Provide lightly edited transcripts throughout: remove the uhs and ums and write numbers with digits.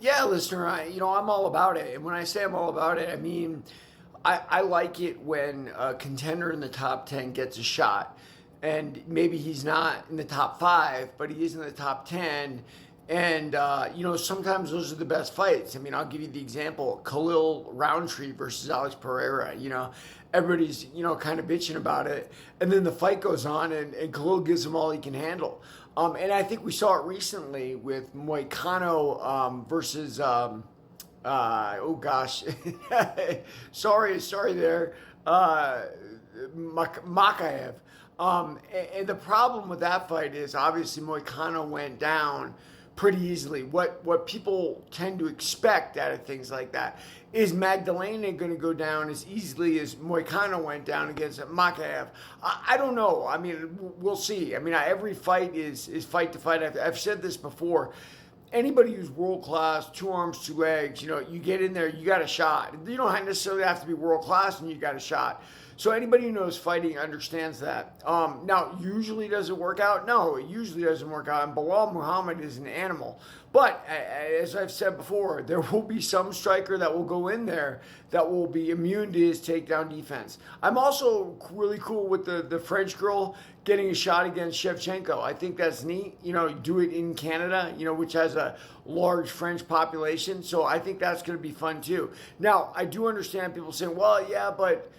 Yeah, listener, I'm all about it. And when I say I'm all about it, I mean, I like it when a contender in the top 10 gets a shot. And maybe he's not in the top five, but he is in the top 10. And, sometimes those are the best fights. I mean, I'll give you the example Khalil Roundtree versus Alex Pereira. Everybody's, kind of bitching about it. And then the fight goes on, and Khalil gives him all he can handle. And I think we saw it recently with Moicano versus, oh gosh, sorry there, Makaev. And the problem with that fight is obviously Moicano went down pretty easily. What people tend to expect out of things like that is Magdalena going to go down as easily as Moicano went down against Makaev. I don't know. I mean, we'll see. I mean, every fight is fight to fight. I've said this before. Anybody who's world class, two arms, two legs, you get in there, you got a shot. You don't necessarily have to be world class and you got a shot. So anybody who knows fighting understands that. Now, usually does it work out? No, it usually doesn't work out. And Bilal Muhammad is an animal. But as I've said before, there will be some striker that will go in there that will be immune to his takedown defense. I'm also really cool with the French girl getting a shot against Shevchenko. I think that's neat. Do it in Canada, which has a large French population. So I think that's going to be fun too. Now, I do understand people saying, well, yeah, but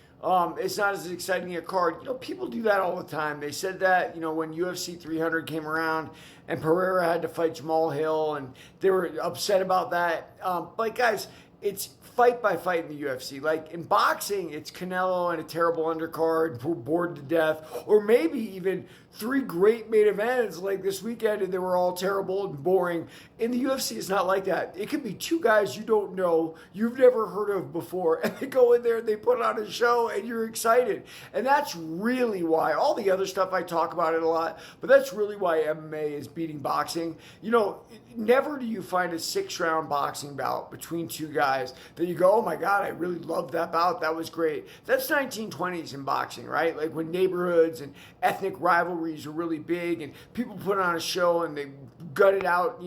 it's not as exciting a card. People do that all the time. They said that, when UFC 300 came around and Pereira had to fight Jamal Hill, and they were upset about that. But guys, it's fight by fight in the UFC. Like in boxing, it's Canelo and a terrible undercard, we're bored to death, or maybe even three great main events like this weekend and they were all terrible and boring. In the UFC, it's not like that. It could be two guys you don't know, you've never heard of before, and they go in there and they put on a show and you're excited. And that's really why, all the other stuff I talk about it a lot, but that's really why MMA is beating boxing. Never do you find a 6-round boxing bout between two guys that you go, oh my God, I really loved that bout. That was great. That's 1920s in boxing, right? Like when neighborhoods and ethnic rivalries are really big and people put on a show and they gutted out,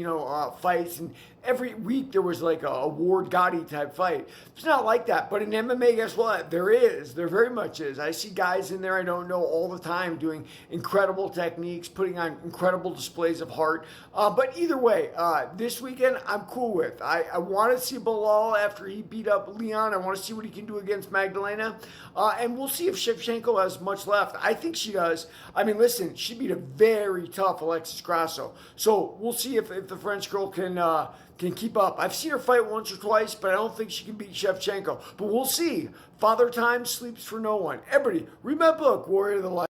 fights. And every week there was like a Ward Gotti type fight. It's not like that. But in MMA, guess what? There is. There very much is. I see guys in there I don't know all the time doing incredible techniques, putting on incredible displays of heart. But either way, this weekend I'm cool with. I want to see Bilal after he beat up Leon. I want to see what he can do against Magdalena. And we'll see if Shevchenko has much left. I think she does. I mean, listen, she beat a very tough Alexis Grasso. So we'll see if the French girl can keep up. I've seen her fight once or twice, but I don't think she can beat Shevchenko. But we'll see. Father Time sleeps for no one. Everybody, read my book, Warrior of the Light.